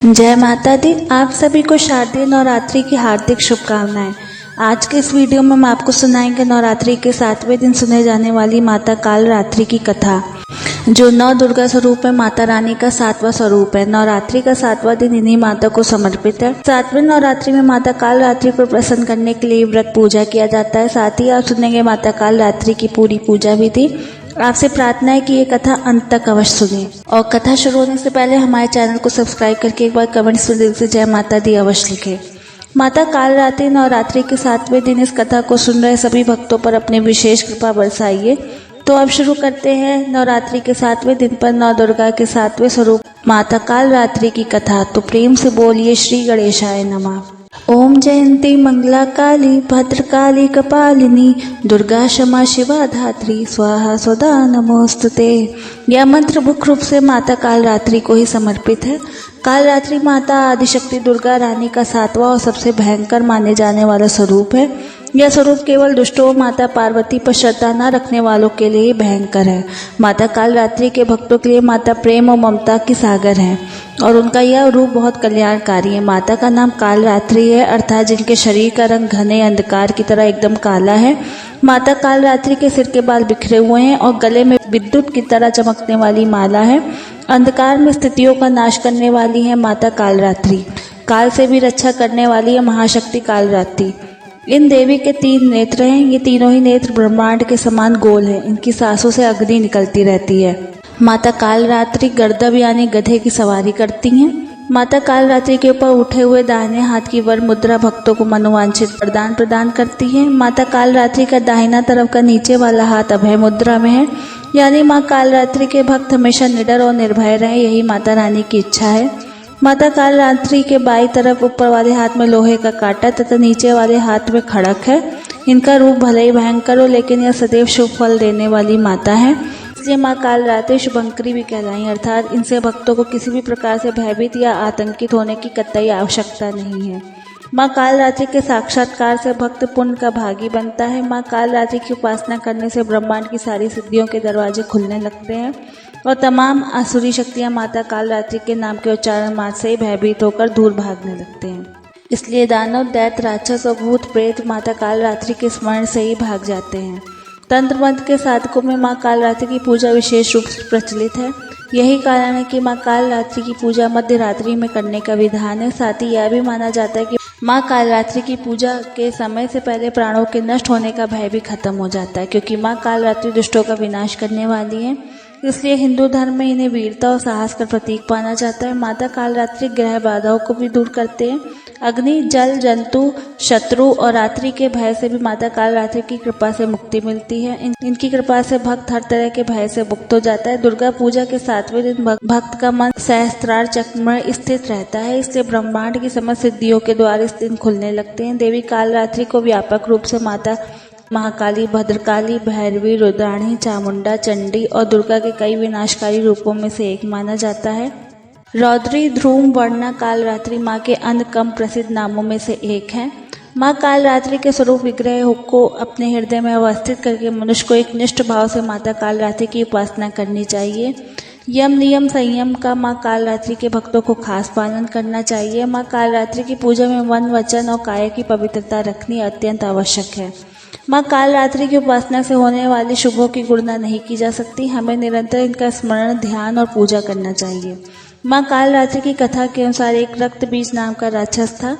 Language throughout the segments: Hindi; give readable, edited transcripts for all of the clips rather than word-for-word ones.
जय माता दी। आप सभी को शारदीय नवरात्रि की हार्दिक शुभकामनाएं। आज के इस वीडियो में हम आपको सुनाएंगे नवरात्रि के 7वें दिन सुने जाने वाली माता कालरात्रि की कथा, जो नौ दुर्गा स्वरूप है। माता रानी का 7वां स्वरूप है। नवरात्रि का 7वां दिन इन्हीं माता को समर्पित है। 7वें नवरात्रि में माता कालरात्रि को प्रसन्न करने के लिए व्रत पूजा किया जाता है। साथ ही आप सुनेंगे माता कालरात्रि की पूरी पूजा विधि। आपसे प्रार्थना है कि ये कथा अंत तक अवश्य सुने। और कथा शुरू होने से पहले हमारे चैनल को सब्सक्राइब करके एक बार कमेंट्स में दिल से जय माता दी अवश्य लिखें। माता कालरात्रि नवरात्रि के 7वें दिन इस कथा को सुन रहे सभी भक्तों पर अपनी विशेष कृपा बरसाइए। तो अब शुरू करते हैं नवरात्रि के 7वें दिन पर नौ दुर्गा के 7वें स्वरूप माता कालरात्रि की कथा। तो प्रेम से बोलिए श्री गणेशाय नमः। ओम जयंती मंगला काली भद्रकाली कपालिनी दुर्गा क्षमा शिवा धात्री स्वाहा स्वदा नमोस्तुते। यह मंत्र मुख्य रूप से माता कालरात्रि को ही समर्पित है। कालरात्रि माता आदिशक्ति दुर्गा रानी का 7वां और सबसे भयंकर माने जाने वाला स्वरूप है। यह स्वरूप केवल दुष्टों माता पार्वती पर श्रद्धा न रखने वालों के लिए ही भयंकर है। माता कालरात्रि के भक्तों के लिए माता प्रेम और ममता की सागर है और उनका यह रूप बहुत कल्याणकारी है। माता का नाम कालरात्रि है, अर्थात जिनके शरीर का रंग घने अंधकार की तरह एकदम काला है। माता कालरात्रि के सिर के बाल बिखरे हुए हैं और गले में विद्युत की तरह चमकने वाली माला है। अंधकार में स्थितियों का नाश करने वाली है माता कालरात्रि। काल से भी रक्षा करने वाली है महाशक्ति कालरात्रि। इन देवी के 3 नेत्र हैं। ये तीनों ही नेत्र ब्रह्मांड के समान गोल हैं। इनकी सांसों से अग्नि निकलती रहती है। माता कालरात्रि गर्दभ यानी गधे की सवारी करती हैं। माता कालरात्रि के ऊपर उठे हुए दाहिने हाथ की वर मुद्रा भक्तों को मनोवांछित वरदान प्रदान करती है। माता कालरात्रि का दाहिना तरफ का नीचे वाला हाथ अभय मुद्रा में है, यानी माँ कालरात्रि के भक्त हमेशा निडर और निर्भय रहे, यही माता रानी की इच्छा है। माता कालरात्रि के बाईं तरफ ऊपर वाले हाथ में लोहे का कांटा तथा नीचे वाले हाथ में खड़क है। इनका रूप भले ही भयंकर हो, लेकिन यह सदैव शुभ फल देने वाली माता है, इसलिए माँ कालरात्रि शुभंकरी भी कहलाई। अर्थात इनसे भक्तों को किसी भी प्रकार से भयभीत या आतंकित होने की कतई आवश्यकता नहीं है। माँ कालरात्रि के साक्षात्कार से भक्त पुण्य का भागी बनता है। माँ कालरात्रि की उपासना करने से ब्रह्मांड की सारी सिद्धियों के दरवाजे खुलने लगते हैं और तमाम आसुरी शक्तियाँ माता कालरात्रि के नाम के उच्चारण मात्र से ही भयभीत होकर दूर भागने लगते हैं। इसलिए दानव, दैत्य, राक्षस और भूत प्रेत माता कालरात्रि के स्मरण से ही भाग जाते हैं। तंत्र मंत्र के साधकों में माँ कालरात्रि की पूजा विशेष रूप से प्रचलित है। यही कारण है कि माँ कालरात्रि की पूजा मध्य रात्रि में करने का विधान है। साथ ही यह भी माना जाता है कि माँ कालरात्रि की पूजा के समय से पहले प्राणों के नष्ट होने का भय भी खत्म हो जाता है, क्योंकि माँ कालरात्रि दुष्टों का विनाश करने वाली है। इसलिए हिंदू धर्म में इन्हें वीरता और साहस का प्रतीक माना जाता है। माता कालरात्रि ग्रह बाधाओं को भी दूर करते हैं। अग्नि, जल, जंतु, शत्रु और रात्रि के भय से भी माता कालरात्रि की कृपा से मुक्ति मिलती है। इनकी कृपा से भक्त हर तरह के भय से मुक्त हो जाता है। दुर्गा पूजा के 7वें दिन भक्त का मन सहस्त्रार चक्र में स्थित रहता है, इसलिए ब्रह्मांड की समस्त सिद्धियों के द्वार इस दिन खुलने लगते हैं। देवी कालरात्रि को व्यापक रूप से माता महाकाली, भद्रकाली, भैरवी, रुद्राणी, चामुंडा, चंडी और दुर्गा के कई विनाशकारी रूपों में से एक माना जाता है। रौद्री, ध्रूम, वर्णा कालरात्रि माँ के अन्य कम प्रसिद्ध नामों में से एक है। माँ कालरात्रि के स्वरूप विग्रह को अपने हृदय में अवस्थित करके मनुष्य को एक निष्ठ भाव से माता कालरात्रि की उपासना करनी चाहिए। यम, नियम, संयम का माँ कालरात्रि के भक्तों को खास पालन करना चाहिए। माँ कालरात्रि की पूजा में मन, वचन और काया की पवित्रता रखनी अत्यंत आवश्यक है। माँ कालरात्रि की उपासना से होने वाली शुभों की गणना नहीं की जा सकती। हमें निरंतर इनका स्मरण, ध्यान और पूजा करना चाहिए। माँ कालरात्रि की कथा के अनुसार एक रक्त बीज नाम का राक्षस था।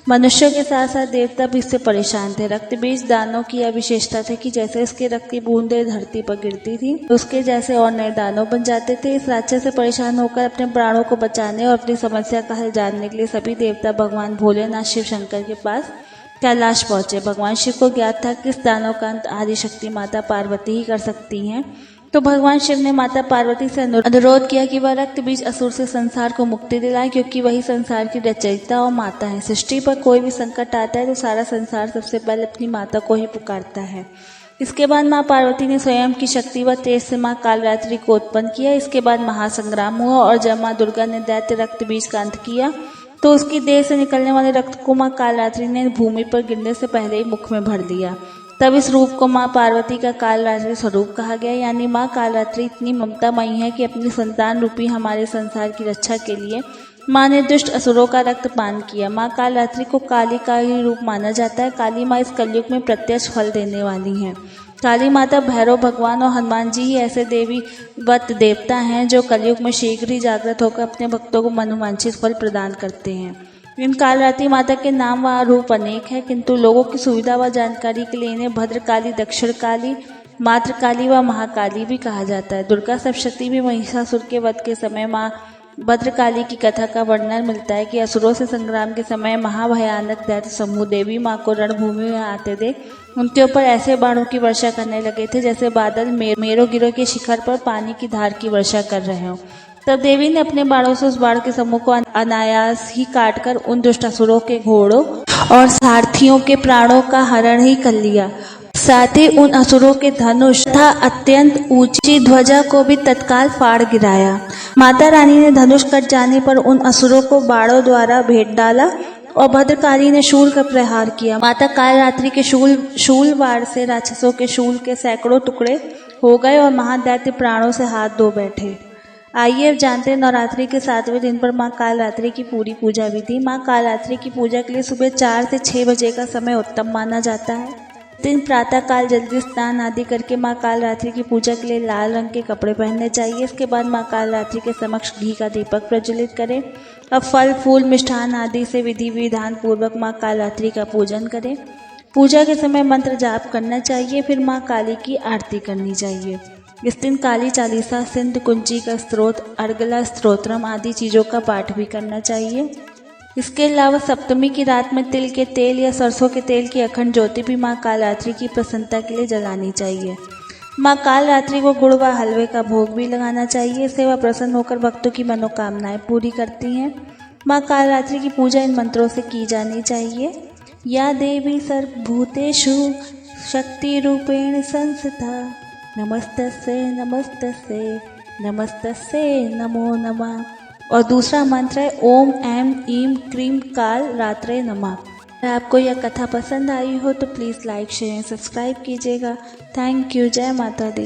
मनुष्यों के साथ साथ देवता भी इससे परेशान थे। रक्त बीज दानव की यह विशेषता थी कि जैसे इसके रक्त की बूंदें धरती पर गिरती थी, उसके जैसे और नए दानव बन जाते थे। इस राक्षस से परेशान होकर अपने प्राणों को बचाने और अपनी समस्या का हल जानने के लिए सभी देवता भगवान भोलेनाथ शिव शंकर के पास कैलाश पहुंचे। भगवान शिव को ज्ञात था कि इस दानव का अंत आदिशक्ति माता पार्वती ही कर सकती हैं। तो भगवान शिव ने माता पार्वती से अनुरोध किया कि वह रक्त बीज असुर से संसार को मुक्ति दिलाए, क्योंकि वही संसार की रचयिता और माता है। सृष्टि पर कोई भी संकट आता है तो सारा संसार सबसे पहले अपनी माता को ही पुकारता है। इसके बाद माँ पार्वती ने स्वयं की शक्ति व तेज से माँ कालरात्रि को उत्पन्न किया। इसके बाद महासंग्राम हुआ और जब माँ दुर्गा ने दैत्य रक्त बीज का अंत किया तो उसकी देह से निकलने वाले रक्त को माँ कालरात्रि ने भूमि पर गिरने से पहले ही मुख में भर दिया। तब इस रूप को माँ पार्वती का कालरात्रि स्वरूप कहा गया। यानी माँ कालरात्रि इतनी ममतामयी है कि अपनी संतान रूपी हमारे संसार की रक्षा के लिए माँ ने दुष्ट असुरों का रक्तपान किया। माँ कालरात्रि को काली का ही रूप माना जाता है। काली माँ इस कलयुग में प्रत्यक्ष फल देने वाली हैं। काली माता, भैरव भगवान और हनुमान जी ही ऐसे देवी वत देवता हैं जो कलयुग में शीघ्र ही जागृत होकर अपने भक्तों को मनोवांछित फल प्रदान करते हैं। इन कालरात्रि माता के नाम व रूप अनेक है, किंतु लोगों की सुविधा व जानकारी के लिए इन्हें भद्रकाली, दक्षिण काली, मातृकाली व महाकाली भी कहा जाता है। दुर्गा सप्तशती में महिषासुर के वध के समय माँ भद्रकाली की कथा का वर्णन मिलता है कि असुरों से संग्राम के समय महाभयानक दैत्य समूह देवी माँ को रणभूमि में आते देख उनके ऊपर ऐसे बाणों की वर्षा करने लगे थे जैसे बादल मेरुगिरों के शिखर पर पानी की धार की वर्षा कर रहे हों। तब देवी ने अपने बाणों से उस बाण के समूह को अनायास ही काटकर उन दुष्ट असुरों के घोड़ों और सारथियों के प्राणों का हरण ही कर लिया। साथ ही उन असुरों के धनुष तथा अत्यंत ऊंची ध्वजा को भी तत्काल फाड़ गिराया। माता रानी ने धनुष कट जाने पर उन असुरों को बाणों द्वारा भेद डाला और भद्रकाली ने शूल का प्रहार किया। माता कालरात्रि के शूल वार से राक्षसों के शूल के सैकड़ों टुकड़े हो गए और महादैत्य प्राणों से हाथ धो बैठे। आइए अब जानते हैं नवरात्रि के 7वें दिन पर माँ कालरात्रि की पूरी पूजा विधि। माँ कालरात्रि की पूजा के लिए सुबह 4 से 6 बजे का समय उत्तम माना जाता है। दिन प्रातः काल जल्दी स्नान आदि करके माँ कालरात्रि की पूजा के लिए लाल रंग के कपड़े पहनने चाहिए। इसके बाद माँ कालरात्रि के समक्ष घी का दीपक प्रज्वलित करें। अब फल फूल मिष्ठान आदि से विधि विधान पूर्वक माँ कालरात्रि का पूजन करें। पूजा के समय मंत्र जाप करना चाहिए, फिर माँ काली की आरती करनी चाहिए। इस दिन काली चालीसा, सिंध कुंजी का स्तोत्र, अर्गला स्तोत्रम आदि चीज़ों का पाठ भी करना चाहिए। इसके अलावा सप्तमी की रात में तिल के तेल या सरसों के तेल की अखंड ज्योति भी माँ कालरात्रि की प्रसन्नता के लिए जलानी चाहिए। माँ कालरात्रि को गुड़ व हलवे का भोग भी लगाना चाहिए। इससे वह प्रसन्न होकर भक्तों की मनोकामनाएं पूरी करती हैं। माँ कालरात्रि की पूजा इन मंत्रों से की जानी चाहिए। या देवी सर्वभूतेषु शक्ति रूपेण संस्थिता नमस्तस्यै नमस्तस्यै नमस्तस्यै नमो नमः। और दूसरा मंत्र है ओम ऐं ईं क्रीं काल रात्रे नमः। अगर आपको यह कथा पसंद आई हो तो प्लीज़ लाइक शेयर सब्सक्राइब कीजिएगा। Thank you. जय माता दी।